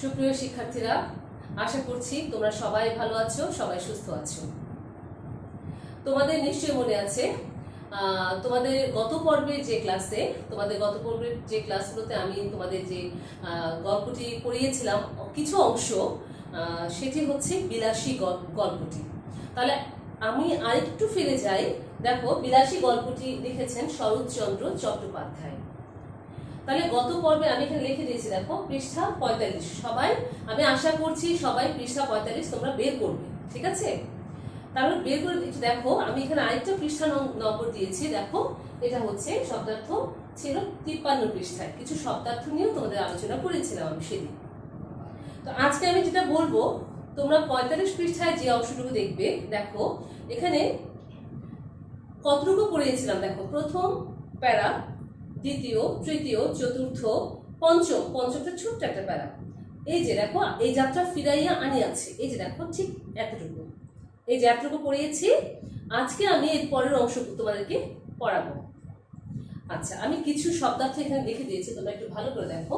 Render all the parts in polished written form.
সুপ্রিয় শিক্ষার্থীরা, আশা করছি তোমরা সবাই ভালো আছো, সবাই সুস্থ আছো। তোমাদের নিশ্চয়ই মনে আছে তোমাদের গত পর্বের যে ক্লাসগুলোতে আমি তোমাদের যে গল্পটি পড়িয়েছিলাম কিছু অংশ, সেটি হচ্ছে বিলাসী গল্পটি। তাহলে আমি আরেকটু ফিরে যাই। দেখো, বিলাসী গল্পটি লিখেছেন শরৎচন্দ্র চট্টোপাধ্যায়। তাহলে গত পর্বে আমি এখানে লিখে দিয়েছি, দেখো পৃষ্ঠা 45। সবাই, আমি আশা করছি সবাই পৃষ্ঠা 45 তোমরা বের করবে, ঠিক আছে? তাহলে বের করে একটু দেখো, আমি এখানে আরেকটা পৃষ্ঠা নম্বর দিয়েছি। দেখো, এটা হচ্ছে শব্দার্থ ছিল 53 পৃষ্ঠায়। কিছু শব্দার্থ নিয়েও তোমাদের আলোচনা করেছিলাম আমি সেদিন। তো আজকে আমি যেটা বলবো, তোমরা 45 পৃষ্ঠায় যে অংশটুকু দেখবে, দেখো এখানে কতটুকু পড়িয়েছিলাম। দেখো, প্রথম প্যারা, দ্বিতীয়, তৃতীয়, চতুর্থ, পঞ্চমটা ছোট্ট একটা প্যারা। এই যে দেখো, এই যাত্রা ফিরাইয়া আনিয়াছে, এই যে দেখো ঠিক এতটুকু, এই যে এতটুকু পড়িয়েছি। আজকে আমি এর পরের অংশ তোমাদেরকে পড়াবো। আচ্ছা, আমি কিছু শব্দার্থ এখানে লিখে দিয়েছি, তোমরা একটু ভালো করে দেখো।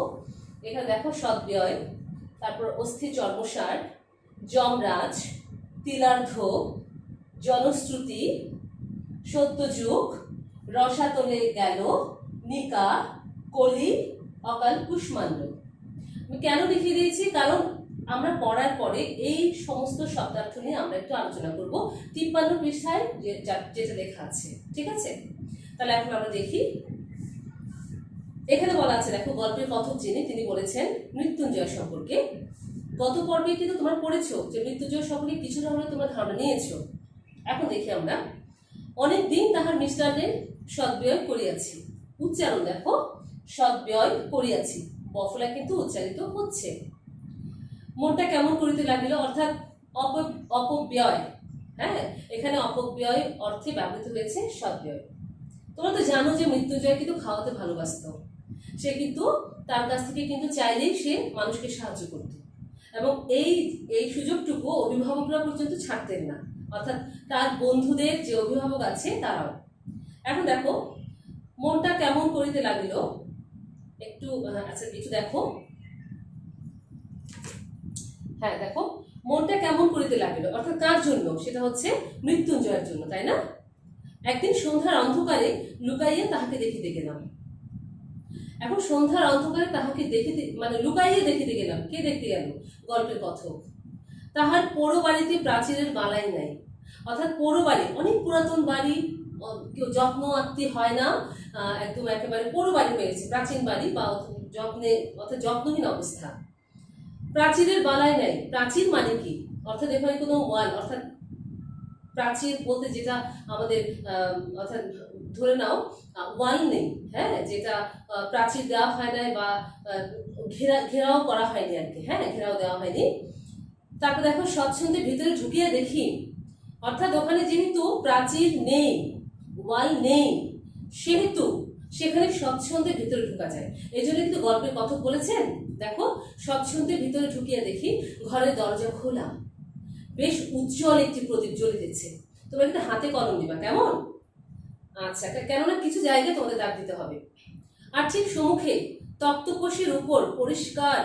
এখানে দেখো সদ্ব্যয়, তারপর অস্থি চর্মসার, যমরাজ, তিলার্ধ, জনশ্রুতি, সত্যযুগ, রসাতলে গেল, নিকা, কলি, অকাল কুষ্মাণ্ড। আমি কেন লিখে দিয়েছি? কারণ আমরা পড়ার পরে এই সমস্ত শব্দার্থ নিয়ে আমরা একটু আলোচনা করব 53 পৃষ্ঠায় যেটা লেখা আছে, ঠিক আছে? তাহলে এখন আমরা দেখি। এখানে বলা আছে, দেখো, গল্পের কথক যিনি, তিনি বলেছেন মৃত্যুঞ্জয় সম্পর্কে। গত পর্বে কিন্তু তোমরা পড়েছো যে মৃত্যুঞ্জয় সম্পর্কে কিছুটা হলে তোমরা ধারণা নিয়েছো। এখন দেখি আমরা। অনেক দিন তাহার মিষ্টান্নের সদ্ব্যয় করিয়াছি। উচ্চারণ দেখো, সদ্ব্যয় করিয়াছি, বফলা কিন্তু উচ্চারিত হচ্ছে। মনটা কেমন করিতে লাগিল, অর্থাৎ অপব্যয়। হ্যাঁ, এখানে অপব্যয় অর্থে ব্যবহৃত হয়েছে সদ্ব্যয়। তোমরা তো জানো যে মৃত্যুঞ্জয় কিন্তু খাওয়াতে ভালোবাসত। সে কিন্তু তার কাছ থেকে কিন্তু চাইলেই সে মানুষকে সাহায্য করত, এবং এই সুযোগটুকু অভিভাবকরা পর্যন্ত ছাড়তেন না, অর্থাৎ তার বন্ধুদের যে অভিভাবক আছে তারাও। এখন দেখো, মনটা কেমন করিতে লাগিল, একটু আচ্ছা কিছু দেখো। হ্যাঁ দেখো, মনটা কেমন করিতে লাগিল অর্থাৎ কার জন্য? সেটা হচ্ছে মৃত্যুঞ্জয়ের জন্য, তাই না? একদিন সন্ধ্যার অন্ধকারে লুকাইয়া তাহাকে দেখিতে গেলাম। এখন সন্ধ্যার অন্ধকারে তাহাকে দেখিতে, মানে লুকাইয়া দেখিতে গেলাম। কে দেখতে গেল? গল্পের কথক। তাহার পোড়ো বাড়িতে প্রাচীরের বালাই নাই, অর্থাৎ পোড়ো বাড়ি, অনেক পুরাতন বাড়ি, কেউ যত্ন আত্মীয় হয় না, একদম একেবারে পোড়ো বাড়ি হয়ে গেছে, প্রাচীন বাড়ি বা অর্থাৎ যত্নহীন অবস্থা। প্রাচীরের বালাই নাই, প্রাচীর মানে কি? অর্থাৎ এখানে কোনো ওয়াল, অর্থাৎ প্রাচীর বলতে যেটা আমাদের অর্থাৎ ধরে নাও ওয়াল নেই, হ্যাঁ, যেটা প্রাচীর দেওয়া হয় নাই বা ঘেরাও করা হয়নি আর কি, হ্যাঁ, ঘেরাও দেওয়া হয়নি। তারপর দেখো, স্বচ্ছন্দে ভিতরে ঢুকিয়ে দেখি, অর্থাৎ ওখানে যেহেতু প্রাচীর নেই, ওয়াল নেই, সেহেতু সেখানে স্বচ্ছন্দে ভিতরে ঢোকা যায়। এই জন্য কিন্তু গল্পের কথক বলেছেন, দেখো, স্বচ্ছন্দে ভিতরে ঢুকিয়ে দেখি ঘরের দরজা খোলা, বেশ উজ্জ্বল একটি প্রদীপ জ্বলিতেছে। তোমরা কিন্তু হাতে কলম দিবা, কেমন? আচ্ছা, কেননা কিছু জায়গায় তোমাদের দাগ দিতে হবে। আর ঠিক সম্মুখে তক্তপোষের উপর পরিষ্কার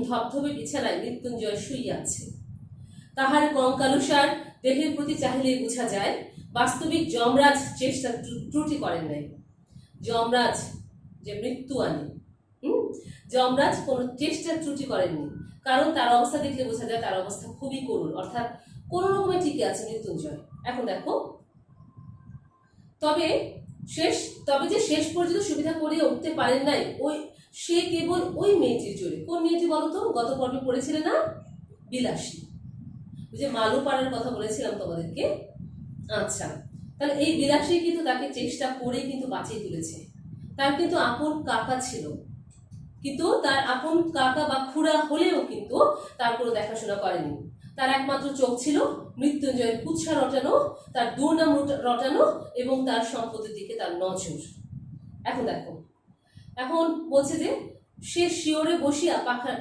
ধবধবে বিছানায় মৃত্যুঞ্জয় শুইয়া আছে। তাহার কঙ্কালুসার দেহের প্রতি চাহিলেই বোঝা যায় বাস্তবিক যমরাজ চেষ্টা ত্রুটি করেন নাই। যমরাজ যে মৃত্যু আনে, যমরাজ কোনো চেষ্টা ত্রুটি করেননি, কারণ তার অবস্থা দেখলে বোঝা যায় তার অবস্থা খুবই করুণ, অর্থাৎ কোন রকমে ঠিকই আছে মৃত্যুঞ্জয়। এখন দেখো, তবে যে শেষ পর্যন্ত সুবিধা করিয়ে উঠতে পারেন নাই সে কেবল ওই মেয়েটির জোরে। কোন মেয়েটি বলতো? গত পর্বে পড়েছিলে না, বিলাসী, ওই যে মালু পাড়ার কথা বলেছিলাম তোমাদেরকে। আচ্ছা, তাহলে এই বিলাসী কিন্তু তাকে চেষ্টা করে কিন্তু বাঁচিয়ে তুলেছে। তার কিন্তু আপন কাকা ছিল, কিন্তু তার আপন কাকা বা খুড়া হলেও কিন্তু তার কোনো দেখাশোনা করেনি। তার একমাত্র চোখ ছিল মৃত্যুঞ্জয়ের কুৎসা রটানো, তার দুর্নাম রটানো এবং তার সম্পত্তির দিকে তার নজর। এখন দেখো, এখন বলছে যে সে শিওরে বসিয়া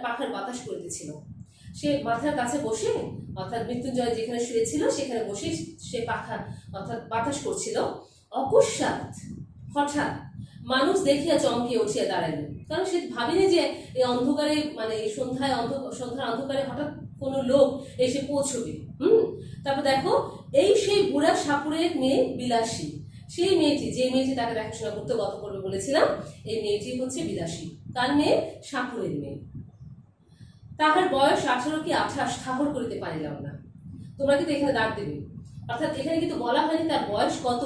পাখার বাতাস করিতেছিল। সে মাথার কাছে বসে, অর্থাৎ মৃত্যুঞ্জয় যেখানে শুয়েছিল সেখানে বসে সে পাখা অর্থাৎ বাতাস করছিল। অকস্মাৎ, হঠাৎ মানুষ দেখিয়া চমকিয়া উঠিয়া দাঁড়াইল, কারণ সে ভাবিনি যে এই অন্ধকারে, মানে এই সন্ধ্যার অন্ধকারে হঠাৎ কোনো লোক এসে পৌঁছবে। তারপর দেখো, এই সেই বুড়া সাপুরের মেয়ে বিলাসী, সেই মেয়েটি, যে মেয়েটি তাকে দেখাশোনা করতে গত পর্বে বলেছিলাম, এই মেয়েটি হচ্ছে বিলাসী। তার মেয়ে সাপুরের মেয়ে। তাহার বয়স 18 কি 28 ঠাহর করিতে পারিলাম না। তোমরা কিন্তু এখানে দাগ দেবে, অর্থাৎ এখানে কিন্তু বলা হয়নি তার বয়স কত,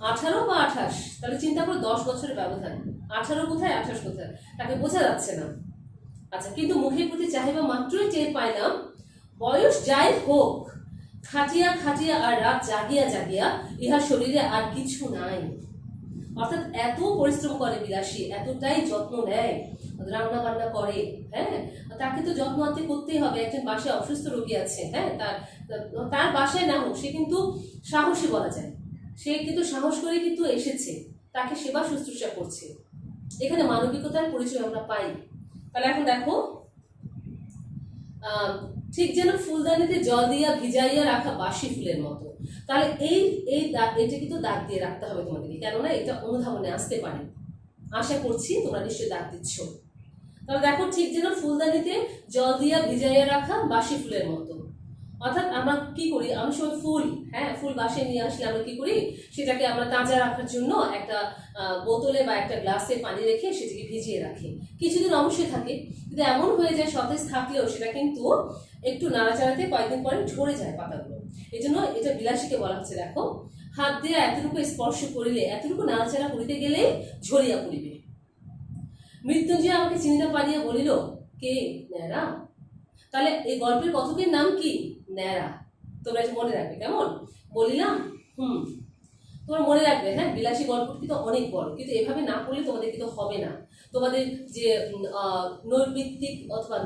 18 বা 28। তাহলে চিন্তা করো 10 বছরের ব্যবধান, 18 কোথায় 28 কোথায়, তাকে বোঝা যাচ্ছে না। আচ্ছা, কিন্তু মুখের প্রতি চাহিবা মাত্রই টের পাইলাম, বয়স যাই হোক, খাটিয়া খাটিয়া আর রাত জাগিয়া জাগিয়া ইহার শরীরে আর কিছু নাই। অর্থাৎ এত পরিশ্রম করে বিলাসী, এতটাই যত্ন নেয়, রান্না বান্না করে। হ্যাঁ, তাকে তো যত্ন আত্তে করতেই হবে, একজন বাসায় অসুস্থ রোগী আছে। হ্যাঁ, তার বাসায় না হোক, সে কিন্তু সাহসী বলা যায়, সে কিন্তু সাহস করে কিন্তু এসেছে, তাকে সেবা শুশ্রূষা করছে। এখানে মানবিকতার পরিচয় আমরা পাই। তাহলে এখন দেখো, ঠিক যেন ফুলদানিতে জল দিয়া ভিজাইয়া রাখা বাসি ফুলের মতো। তাহলে এটা কিন্তু দাগ দিয়ে রাখতে হবে তোমাদেরকে, কেননা এটা অনুধাবনে আসতে পারে। আশা করছি তোমরা নিশ্চয়ই দাগ দিচ্ছ। তাহলে দেখো, ঠিক যেন ফুলদানিতে জল দিয়া ভিজাইয়া রাখা বাসি ফুলের মতো। অর্থাৎ আমরা কি করি, অনেক সময় ফুল বাসায় নিয়ে আসলে আমরা কি করি, সেটাকে আমরা তাজা রাখার জন্য একটা বোতলে বা একটা গ্লাসে পানি রেখে সেটাকে ভিজিয়ে রাখি। কিছুদিন অবশ্যই থাকে, কিন্তু এমন হয়ে যায় সতেজ থাকলেও সেটা কিন্তু একটু নাড়াচাড়াতে কয়েকদিন পরে ঝরে যায় পাতাগুলো। এই জন্য এটা বিলাসীকে বলা হচ্ছে, দেখো, হাত দিয়ে এতটুকু স্পর্শ করিলে, এতটুকু নাড়াচাড়া করিতে গেলে ঝরিয়া পড়িবে। মৃত্যুঞ্জয় আমাকে চিনিতে পারিয়া বলিল, কে? ন্যাড়া। তাহলে এই গল্পের কথকের নাম কি? ন্যাড়া। তোমরা এটা মনে রাখবে, কেমন বলিলাম? তোমরা মনে রাখবে। হ্যাঁ, বিলাসী গল্প কিন্তু অনেক বড়, কিন্তু এভাবে না পড়লে তোমাদের কিন্তু হবে না। তোমাদের যে নৈর্বৃত্তিক অথবা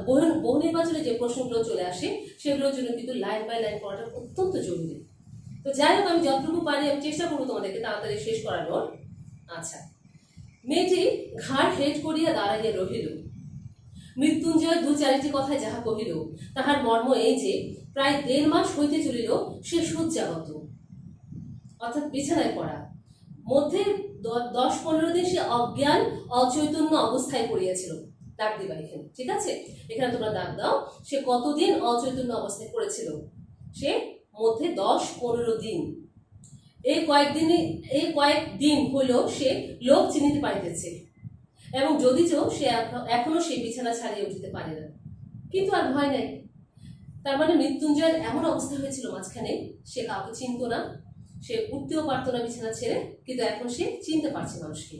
বহু নির্বাচনে যে প্রশ্নগুলো চলে আসে, সেগুলোর জন্য কিন্তু লাইন বাই লাইন পড়াটা অত্যন্ত জরুরি। তো যাই হোক, আমি যতটুকু পারি আমি চেষ্টা করবো তোমাদেরকে তাড়াতাড়ি শেষ করানোর। আচ্ছা, মেয়েটি ঘাড় হেট করিয়া দাঁড়াইয়া রহিল। মৃত্যুঞ্জয় 2-4টি কথায় যাহা কহিল, তাহার মর্ম এই যে প্রায় 1.5 মাস হইতে চলিল সে শয্যাগত, অর্থাৎ বিছানায় পড়া। মধ্যে 10-15 দিন সে অজ্ঞান অচৈতন্য অবস্থায় পড়িয়াছিল। দাগ দিবা এখানে, ঠিক আছে? এখানে তোমরা দাগ দাও, সে কতদিন অচৈতন্য অবস্থায় পড়েছিল। সে মধ্যে 10-15 দিন। এই কয়েকদিন হইল সে লোক চিনিতে পারিতেছে, এবং যদিও সে এখনো সেই বিছানা ছাড়িয়ে উঠিতে পারে না, কিন্তু আর ভয় নাই। তার মানে মৃত্যুঞ্জয়ের এমন অবস্থা হয়েছিল মাঝখানে, সে কাউকে চিনত না, সে উঠতেও পারতো না বিছানা ছেড়ে, কিন্তু এখন সে চিনতে পারছে মানুষকে।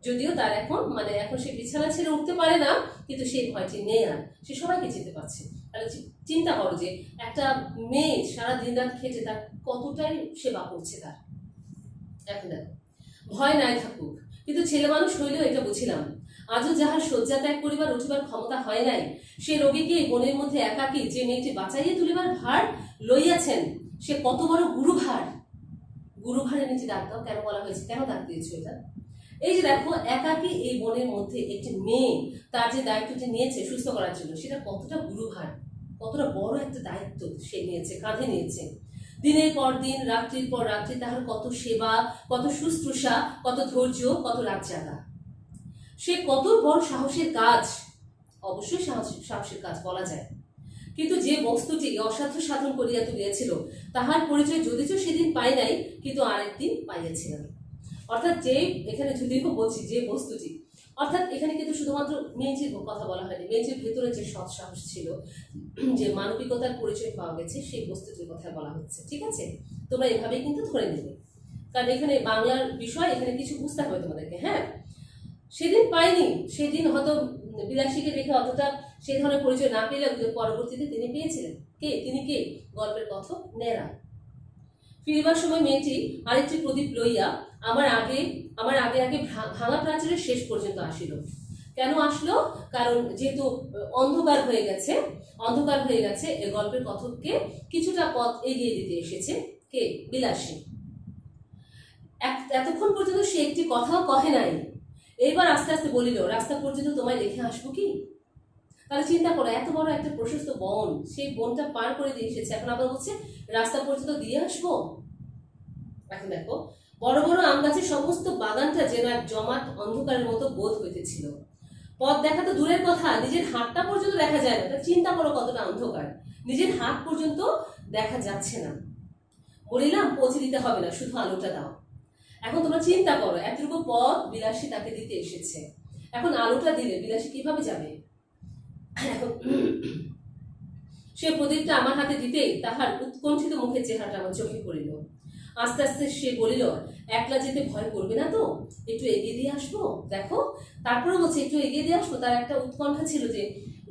যদিও তার এখন সে বিছানা ছেড়ে উঠতে পারে না, কিন্তু সেই ভয়টি নেই আর, সে সবাইকে চিনতে পারছে। তাহলে চিন্তা করো যে একটা মেয়ে সারা দিন রাত খেটে তার কতটাই সেবা করছে তার। এখন দেখো, ভয় নাই থাকুক, কিন্তু ছেলে মানুষ হইলেও এটা বুঝিলাম, আজও যাহার শয্যা ত্যাগ করিবার উঠিবার ক্ষমতা হয় নাই, সে রোগীকে বনের মধ্যে একাকী যে মেয়েটি বাঁচাইয়া তুলিবার ভার লইয়াছেন, সে কত বড় গুরুভার। গুরুভারের নিচে দাগ দাও, কেন বলা হয়েছে, কেন দাগ দিয়েছো এটা? এই যে দেখো, একাকী এই বনের মধ্যে একটি মেয়ে তার যে দায়িত্বটি নিয়েছে সুস্থ করার জন্য, সেটা কতটা গুরুভার, কতটা বড় একটা দায়িত্ব সে নিয়েছে, কাঁধে নিয়েছে। দিনের পর দিন, রাত্রির পর রাত্রি তাহার কত সেবা, কত শুশ্রূষা, কত ধৈর্য, কত রাত জাগা। সে কত বড় সাহসের কাজ, অবশ্যই সাহসের কাজ বলা যায়। কিন্তু যে বস্তুটি অসাধ্য সাধন করিয়া তুলিয়াছিল, তাহার পরিচয় যদিও সেদিন পাই নাই, কিন্তু আরেকদিন পাইয়াছিলাম। অর্থাৎ এখানে যদিও বলছি যে বস্তুটি, অর্থাৎ এখানে কিন্তু শুধুমাত্র মেয়েটির কথা বলা হয়নি, মেয়েটির ভেতরে যে সৎ সাহস ছিল, যে মানবিকতার পরিচয় পাওয়া গেছে, সেই বস্তুটির কথা বলা হচ্ছে। ঠিক আছে, তোমরা এভাবেই কিন্তু ধরে নেবে, কারণ এখানে বাংলার বিষয়, এখানে কিছু বুঝতে হবে তোমাদেরকে। হ্যাঁ, সেদিন পাইনি, সেদিন হয়তো বিলাসীকে দেখে অতটা সেই ধরনের পরিচয় না পেলেও পরবর্তীতে তিনি পেয়েছিলেন। তিনি কে? গল্পের কথক ন্যাড়া। ফিরিবার সময় মেয়েটি আরেকটি প্রদীপ লইয়া আমার আগে ভাঙা প্রাচীরের শেষ পর্যন্ত আসিল। কেন আসলো? কারণ যেহেতু অন্ধকার হয়ে গেছে, এই গল্পের কথককে কিছুটা পথ এগিয়ে দিতে এসেছে কে? বিলাসী। এতক্ষণ পর্যন্ত সে একটি কথাও কহে নাই, এইবার আস্তে আস্তে বলিল, রাস্তা পর্যন্ত তোমায় রেখে আসবো কি? তাহলে চিন্তা করো, এত বড় একটা প্রশস্ত বন, সেই বনটা পার করে দিয়ে এসেছে, এখন আবার বলছে রাস্তা পর্যন্ত দিয়ে আসবো। এখন দেখো, বড় বড় আম গাছের সমস্ত বাগানটা যেন এক জমাট অন্ধকারের মতো বোধ হইতেছিল। পথ দেখা তো দূরের কথা, নিজের হাতটা পর্যন্ত দেখা যায় না। চিন্তা করো কতটা অন্ধকার, নিজের হাত পর্যন্ত দেখা যাচ্ছে না। বলিলাম পৌঁছে দিতে হবে না, শুধু আলোটা দাও। এখন তোমরা চিন্তা করো, এতটুকু পথ বিলাসী তাকে দিতে এসেছে, এখন আলোটা দিলে বিলাসী কিভাবে যাবে? এখন সে প্রদীপটা আমার হাতে দিতেই তাহার উৎকণ্ঠিত মুখের চেহারাটা আমার চোখে পড়িল। আস্তে আস্তে সে বলিল, একলা যেতে ভয় করবে না তো? একটু এগিয়ে দিয়ে আসবো, দেখো। তারপরে বলছে একটু এগিয়ে দিয়ে আসবো। তার একটা উৎকণ্ঠা ছিল যে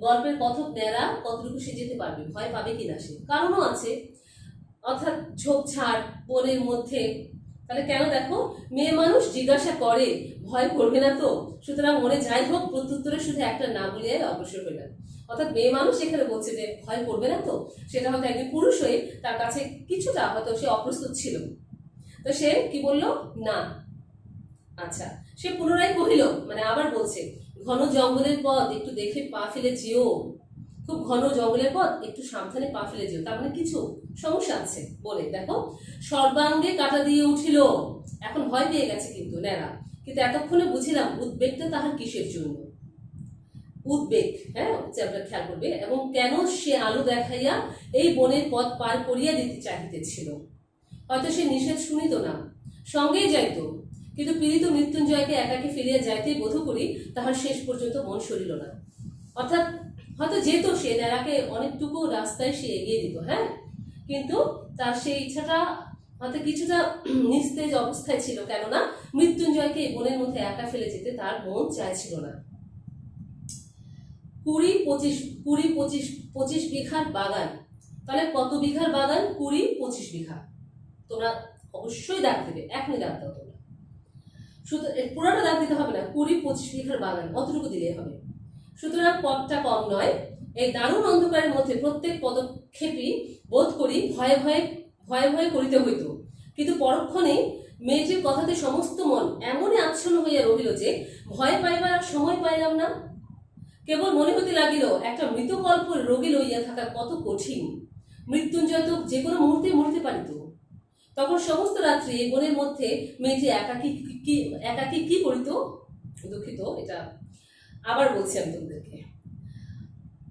গল্পের কথক ন্যাড়া কতটুকু সে যেতে পারবে, ভয় পাবে কিনা সে। কারণও আছে, অর্থাৎ ঝোপঝাড় বনের মধ্যে। তাহলে কেন? দেখো, মেয়ে মানুষ জিজ্ঞাসা করে ভয় করবে না তো, সুতরাং মনে যাই হোক প্রত্যুত্তরে শুধু একটা না বলিয়াই অগ্রসর হইলেন। অর্থাৎ মেয়ে মানুষ এখানে বলছে যে ভয় করবে না তো, সেটা হয়তো একজন পুরুষ হয়ে তার কাছে কিছুটা হয়তো সে অপ্রস্তুত ছিল। তো সে কি বললো? না। আচ্ছা, সে পুনরায় কহিল, মানে আবার বলছে, ঘন জঙ্গলের পথ একটু দেখে পা ফেলে যেও, খুব ঘন জঙ্গলের পথ একটু সাবধানে পা ফেলে যেও। তার মানে কিছু সমস্যা আছে বলে দেখো সর্বাঙ্গে কাটা দিয়ে উঠিল। এখন ভয় পেয়ে গেছে কিন্তু ন্যাড়া, কিন্তু এতক্ষণে বুঝিলাম উদ্বেগটা তাহার কিসের জন্য। উদ্বেগ, হ্যাঁ, আমরা খেয়াল করবে। এবং কেন সে আলো দেখাইয়া এই বনের পথ পার করিয়া দিতে চাহিতেছিল। হয়তো সে নিষেধ শুনিত না, সঙ্গেই যাইত, কিন্তু পীড়িত মৃত্যুঞ্জয়কে একাকে ফেলিয়া যাইতেই বোধ করি তাহার শেষ পর্যন্ত মন সরিল না। অর্থাৎ হয়তো যেত সে, ন্যাড়াকে অনেকটুকু রাস্তায় সে এগিয়ে দিত, হ্যাঁ, কিন্তু তার সেই ইচ্ছাটা হয়তো কিছুটা নিস্তেজ অবস্থায় ছিল। কেননা মৃত্যুঞ্জয়কে এই বনের মধ্যে একা ফেলে যেতে তার মন চাইছিল না। 20-25 বিঘার বাগান। তাহলে কত বিঘার বাগান? 20-25 বিঘা। তোমরা অবশ্যই দাগ দেবে, এখনই দাগ দাও তোমরা, শুধু পুরোটা দাগ দিতে হবে না, 20-25 বিঘার বাগান অতটুকু দিলেই হবে। সুতরাং পথটা কম নয়। এই দারুণ অন্ধকারের মধ্যে প্রত্যেক পদক্ষেপই বোধ করি ভয়ে ভয়ে ভয়ে ভয়ে করিতে হইত। কিন্তু পরক্ষণে মেয়েটির কথাতে সমস্ত মন এমনই আচ্ছন্ন হইয়া রহিল যে ভয় পাইবার আর সময় পাইলাম না। কেবল মনে হতে লাগিল একটা মৃতকল্প রোগী লইয়া থাকা কত কঠিন। মৃত্যুঞ্জয় তো যে কোনো মুহূর্তে মরতে পারিত। তখন সমস্ত রাত্রি এই বনের মধ্যে মেয়েটি একাকী কি করিত? দুঃখিত, এটা আবার বলছি আমি তোমাদেরকে।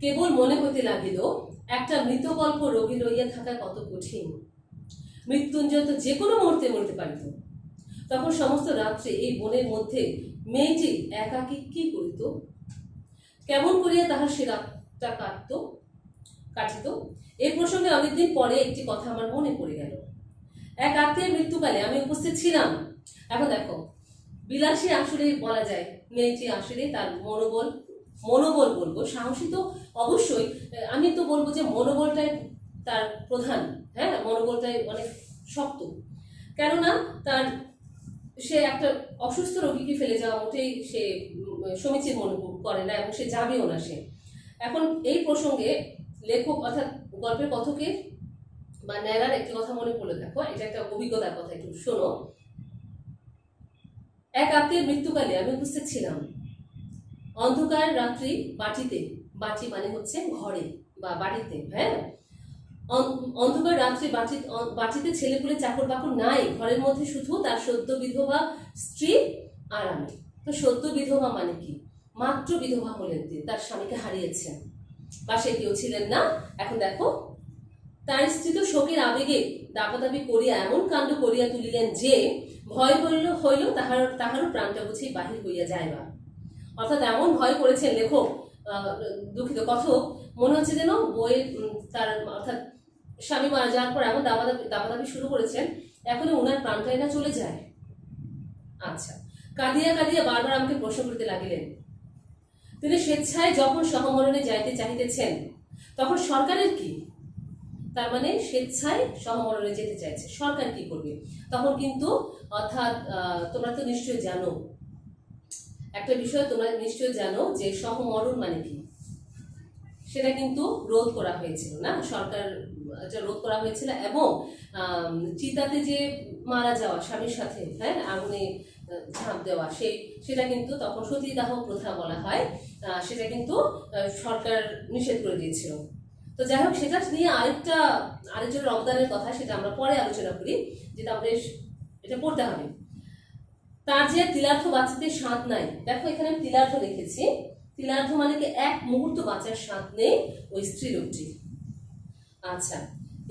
কেবল মনে হতে লাগিল একটা মৃতকল্প রোগী লইয়া থাকা কত কঠিন। মৃত্যুঞ্জয় তো যে কোনো মুহূর্তে মরতে পারিত। তখন সমস্ত রাত্রে এই বনের মধ্যে মেয়েটি একাকী কি করিত? কেমন করিয়া তাহার সে রাতটা কাটিত? এই প্রসঙ্গে অনেকদিন পরে একটি কথা আমার মনে পড়ে গেল। এক আত্মীয়ের মৃত্যুকালে আমি উপস্থিত ছিলাম। এখন দেখো, বিলাসী আসলে বলা যায় মেয়েটি আসলে তার মনোবল বলবো, সাহসী তো অবশ্যই, আমি তো বলবো যে মনোবলটাই তার প্রধান, হ্যাঁ, মনোবলটাই অনেক শক্ত। কেননা সে একটা অসুস্থ রোগীকে ফেলে যাওয়া মোটেই সে সমীচীন মনে করে না, এবং সে যাবেও না সে। এখন এই প্রসঙ্গে লেখক অর্থাৎ গল্পের কথকের বা ন্যাড়ার একটি কথা মনে পড়লে, দেখো এটা একটা অভিজ্ঞতার কথা, একটু শোনো। এক আত্মীয়ের মৃত্যুকালে আমি উপস্থিত ছিলাম। অন্ধকার রাত্রি বাটিতে, বাটি মানে হচ্ছে ঘরে বা বাড়িতে, হ্যাঁ, অন্ধকার রাত্রি বাটিতে ছেলেপুলে চাকর বাকর নাই, ঘরের মধ্যে শুধু তার সদ্য বিধবা স্ত্রী আর আমি। তো সদ্য বিধবা মানে কি? মাত্র বিধবা হলেন, তার স্বামীকে হারিয়েছেন, পাশে কেউ ছিলেন না। এখন দেখো, তার স্ত্রী তো শোকের আবেগে দাপাদাপি করিয়া এমন কাণ্ড করিয়া তুলিলেন যে ভয় হইল তাহারও প্রাণটা বুঝি বাহির হইয়া যাইবা। অর্থাৎ এমন ভয় করেছেন লেখক, দুঃখিত কথক, মনে হচ্ছে যেন বইয়ের তার অর্থাৎ স্বামী মারা যাওয়ার পর এমন দাপাদাপি শুরু করেছেন, এখনো ওনার প্রাণটাই না চলে যায়। আচ্ছা, কাঁদিয়া কাঁদিয়া বারবার আমাকে প্রশ্ন করতে লাগিলেন, তিনি স্বেচ্ছায় যখন সহমরণে যাইতে চাহিতেছেন তখন সরকারের কি? তার মানে স্বেচ্ছায় সহমরণে যেতে চাইছে, সরকার কি করবে তখন? কিন্তু অর্থাৎ তোমরা তো নিশ্চয়ই জানো একটা বিষয়, তোমরা নিশ্চয়ই জানো যে সহমরণ মানে কি। সেটা কিন্তু রোধ করা হয়েছিল না, সরকার রোধ করা হয়েছিল। এবং চিতাতে যে মারা যাওয়া স্বামীর সাথে, হ্যাঁ, আগুনে ঝাঁপ দেওয়া, সেটা কিন্তু তখন সতীদাহ প্রথা বলা হয়, সেটা কিন্তু সরকার নিষেধ করে দিয়েছিল। তো যাই হোক, সেটা নিয়ে আরেকজনের অবদানের কথা, সেটা আমরা পরে আলোচনা করি, যেটা আমাদের এটা পড়তে হবে। তার যে তিলার্ধ বাঁচাতে স্বাদ নাই, দেখো এখানে আমি তিলার্ধ লিখেছি। তিলার্ধ মানে কি এক মুহূর্ত বাঁচার স্বাদ নেই ওই স্ত্রী লোকটি। আচ্ছা,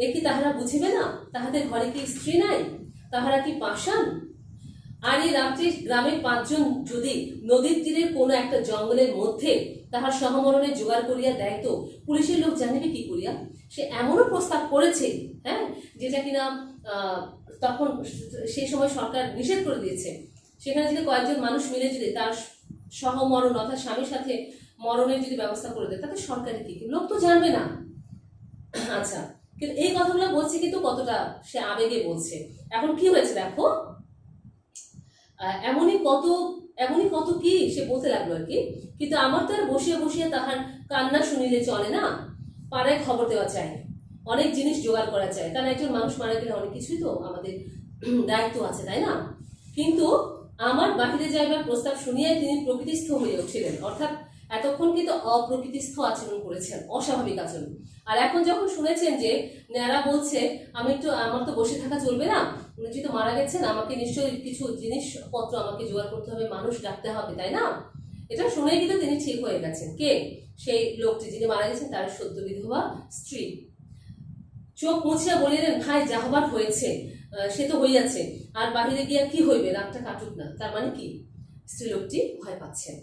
এ কি তাহারা বুঝিবে না? তাহাদের ঘরে কি স্ত্রী নাই? তাহারা কি পাষাণ? আর এই রাত্রে গ্রামের 5 জন যদি নদীর তীরের কোনো একটা জঙ্গলের মধ্যে তাহার সহমরণে জোগাড় করিয়া দেয়, তো পুলিশের লোক জানিবে কি করিয়া? সে এমনও প্রস্তাব করেছে, হ্যাঁ, যেটা কিনা তখন সেই সময় সরকার নিষেধ করে দিয়েছে। সেখানে যদি কয়েকজন মানুষ মিলে যদি তার সহমরণ অর্থাৎ স্বামীর সাথে মরণের যদি ব্যবস্থা করে দেয়, তাতে সরকারের কি, লোক তো জানবে না। আচ্ছা, কিন্তু এই কথাগুলো বলছে কিন্তু কতটা সে আবেগে বলছে। এখন কি হয়েছে দেখো, এমনই কত কি সে বলতে লাগলো আর কি। কিন্তু আমার তো আর বসিয়ে বসিয়ে তাহার কান্না শুনিলে চলে না, পাড়ায় খবর দেওয়া চাই, অনেক জিনিস জোগাড় করা চাই, কারণ একজন মানুষ মারা গেলে অনেক কিছুই তো আমাদের দায়িত্ব আছে, তাই না? কিন্তু আমার বাহিরে যাইবার প্রস্তাব শুনিয়াই তিনি প্রকৃতিস্থ হয়ে উঠিলেন, অর্থাৎ এতক্ষণ কিন্তু অপ্রকৃতিস্থ আচরণ করেছেন, অস্বাভাবিক আচরণ। আর এখন যখন শুনেছেন যে ন্যাড়া বলছে আমার তো বসে থাকা চলবে না, উনি যেহেতু মারা গেছেন, আমাকে নিশ্চয়ই কিছু জিনিসপত্র আমাকে জোগাড় করতে হবে, মানুষ ডাকতে হবে, তাই না? এটা শুনেই কিন্তু তিনি ঠিক হয়ে গেছেন। কে? সেই লোকটি যিনি মারা গেছেন, তার সদ্য বিধবা স্ত্রী। চোখ মুছিয়া বলিলেন, ভাই যাহবার হয়েছে সে তো হইয়াছে, আর বাহিরে গিয়া কি হইবে, রাতটা কাটুক না। তার মানে কি? স্ত্রীলোকটি ভয় পাচ্ছেন।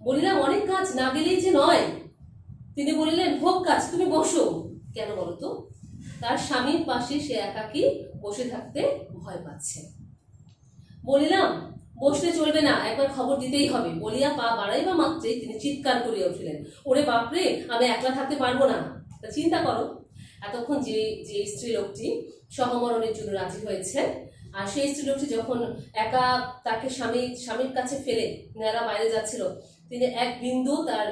বলিলাম, অনেক কাজ, না গেলেই যে নয়। তিনি বলিলেন, হোক কাজ, তুমি বসো। কেন বলতো? তার স্বামীর পাশে সে একাকী বসে থাকতে ভয় পাচ্ছে। বলিলাম, বসতে চলবে না, একবার খবর দিতেই হবে। বলিয়া পা বাড়াইবা মাত্রই তিনি চিৎকার করিয়া উঠিলেন, ওরে বাপরে, আমি একলা থাকতে পারবো না। তা চিন্তা করো, এতক্ষণ যে স্ত্রী লোকটি সহমরণের জন্য রাজি হয়েছে, আর সেই স্ত্রী লোকটি যখন একা তাকে স্বামীর কাছে ফেলে নেড়া বাইরে যাচ্ছিল, তিনি এক বিন্দু তার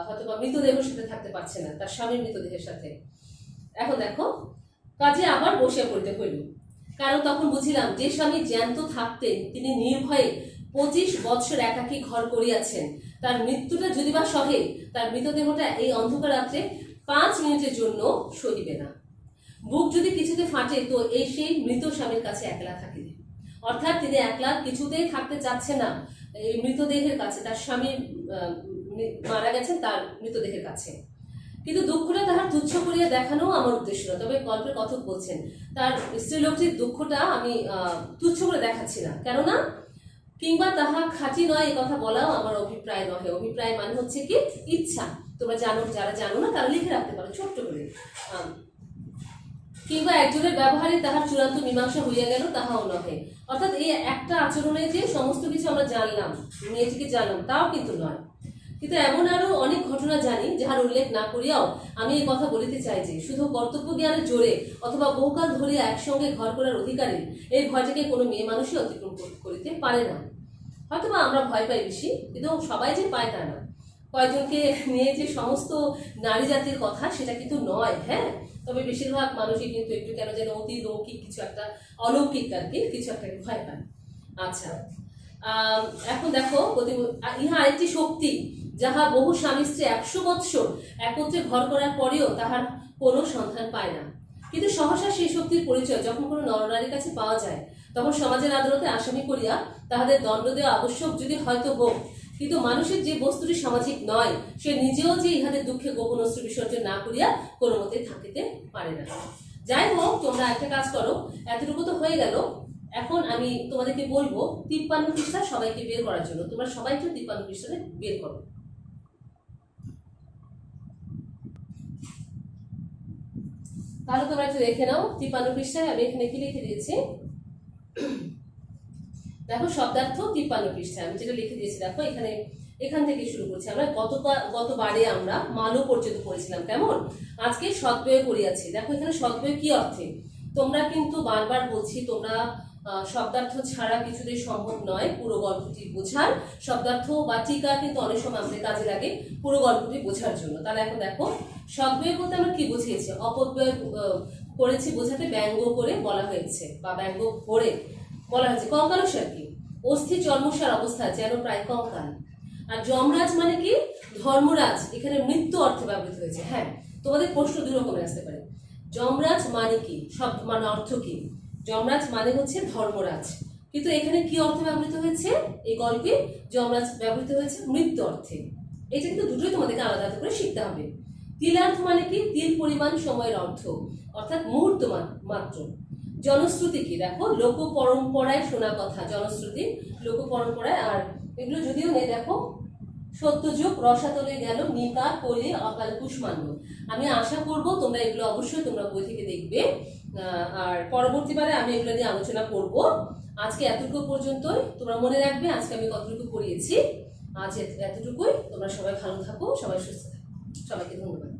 হয়তো বা মৃতদেহের সাথে থাকতে পারছে না, তার স্বামীর মৃতদেহের সাথে। এখন দেখো, কাজে আবার বসিয়া পড়িতে হইল। কারণ তখন বুঝিলাম, যে স্বামী জ্যান্ত থাকতেন তিনি নির্ভয়ে 25 বৎসর একাকী ঘর করিয়াছেন, তার মৃত্যুটা যদি বা সহে, তার মৃতদেহটা এই অন্ধকার রাত্রে 5 মিনিটের জন্য সহিবে না। বুক যদি কিছুতে ফাটে, তো এই সেই মৃত স্বামীর কাছে একলা থাকিবে। অর্থাৎ তিনি একলা কিছুতেই থাকতে চাচ্ছে না এই মৃতদেহের কাছে, তার স্বামী মারা গেছেন তার মৃতদেহের কাছে। কিন্তু দুঃখটা তাহার তুচ্ছ করিয়া দেখানো আমার উদ্দেশ্য না। তবে গল্পের কথক বলছেন, তার স্ত্রী লোকটির দুঃখটা আমি তুচ্ছ করে দেখাচ্ছি না, কেননা কিংবা তাহা খাঁটি নয় এ কথা বলাও আমার অভিপ্রায় নহে। অভিপ্রায় মানে হচ্ছে কি, ইচ্ছা। তোমরা জানো, যারা জানো না তারা লিখে রাখতে পারো ছোট্ট করে। কিংবা একজনের ব্যবহারে তাহার চূড়ান্ত মীমাংসা হইয়া গেল, তাহাও নহে। অর্থাৎ এই একটা আচরণে যে সমস্ত কিছু আমরা জানলাম, মেয়েটিকে জানলাম, তাও কিন্তু নয়। কিন্তু এমন আরো অনেক ঘটনা জানি, যাহার উল্লেখ না করিয়াও আমি এই কথা বলিতে চাই যে, শুধু কর্তব্য জ্ঞানের জোরে অথবা বহুকাল ধরিয়া একসঙ্গে ঘর করার অধিকারী এই ভয়টাকে কোনো মেয়ে মানুষই অতিক্রম করিতে পারে না। হয়তোবা আমরা ভয় পাই বেশি, কিন্তু সবাই যে পায় তা না। কয়েকজনকে নিয়ে যে সমস্ত নারী জাতির কথা, সেটা কিন্তু নয়। হ্যাঁ, তবে বেশিরভাগ মানুষই কিন্তু একটু কেন যেন অতি লৌকিক কিছু একটা, অলৌকিক আর কি কিছু একটা ভয় পায়। আচ্ছা, এখন দেখো, ইহা আরেকটি শক্তি, যাহা বহু স্বামী স্ত্রী 100 বৎসর একত্রে ঘর করার পরেও তাহার কোনো সন্ধান পায় না। কিন্তু সহসা সেই শক্তির পরিচয় যখন কোনো নরনারীর কাছে পাওয়া যায়, তখন সমাজের আদালতে আসামি করিয়া তাহাদের দণ্ড দেওয়া আবশ্যক যদি হয়তো হোক, কিন্তু মানুষের যে বস্তুটি সামাজিক নয়, সে নিজেও যে ইহাদের দুঃখে গোপন অস্ত্র বিসর্জন না করিয়া কোনো মতে থাকিতে পারে না। যাই হোক, তোমরা একটা কাজ করো, এতটুকু তো হয়ে গেল। এখন আমি তোমাদেরকে বলবো 53 পৃষ্ঠা সবাইকে বের করার জন্য। তোমরা সবাই একটু 53 পৃষ্ঠাতে বের করো। তাহলে তোমরা একটু দেখে নাও 53 পৃষ্ঠায় আমি এখানে কি লিখে দিয়েছি। দেখো, শব্দার্থ 53 পৃষ্ঠায় আমি যেটা লিখে দিয়েছি, দেখো এখান থেকে শুরু করছি। আমরা গতবারে আমরা মালো পর্যন্ত পড়েছিলাম, কেমন? আজকে সদ্ব্যয় করিয়াছি। দেখো এখানে সদ্ব্যয় কি অর্থে, তোমরা কিন্তু বারবার বলছি, তোমরা শব্দার্থ ছাড়া কিছুতেই সম্ভব নয় পুরো গল্পটি বোঝার। শব্দার্থ বা টিকা কিন্তু অনেক সময় আমাদের কাজে লাগে পুরো গল্পটি বোঝার জন্য। তাহলে এখন দেখো, সদ্ব্যয় বলতে আমরা কি বুঝিয়েছি? অপব্যয় করেছি বোঝাতে ব্যঙ্গ করে বলা হয়েছে, বা ব্যঙ্গ করে বলা হয়েছে। কঙ্কালসার কি? অস্থি চর্মসার অবস্থা, যেন প্রায় কঙ্কাল। আর যমরাজ মানে কি? ধর্মরাজ। এখানে মৃত্যু অর্থে ব্যবহৃত হয়েছে। হ্যাঁ, তোমাদের প্রশ্ন দুই রকমের আসতে পারে। যমরাজ মানে কি, শব্দ মানে অর্থ কি? যমরাজ মানে হচ্ছে ধর্মরাজ, কিন্তু এখানে কি অর্থে ব্যবহৃত হয়েছে? এই গল্পে যমরাজ ব্যবহৃত হয়েছে মৃত্যু অর্থে। এটা কিন্তু দুটোই তোমাদেরকে আলাদা আলাদা করে শিখতে হবে। তিলার্থ মানে কি? তিল পরিমাণ সময়ের অর্থ, অর্থাৎ মুহূর্ত মাত্র। জনশ্রুতি কি? দেখো, লোক পরম্পরায় শোনা কথা, জনশ্রুতি লোক পরম্পরায়। আর এগুলো যদিও নেই, দেখো, সত্যযুগ, রসাতলে গেল, নিকা, কোলে, অকাল, কুষ্মাণ্ড। আমি আশা করব তোমরা এগুলো অবশ্যই তোমরা বই থেকে দেখবে, আর পরবর্তীবারে আমি এগুলো নিয়ে আলোচনা করব। আজকে এতটুকু পর্যন্তই, তোমরা মনে রাখবে আজকে আমি কতটুকু পড়িয়েছি। আজ এতটুকুই। তোমরা সবাই ভালো থাকো, সবাই সুস্থ থাকো। সবাইকে ধন্যবাদ।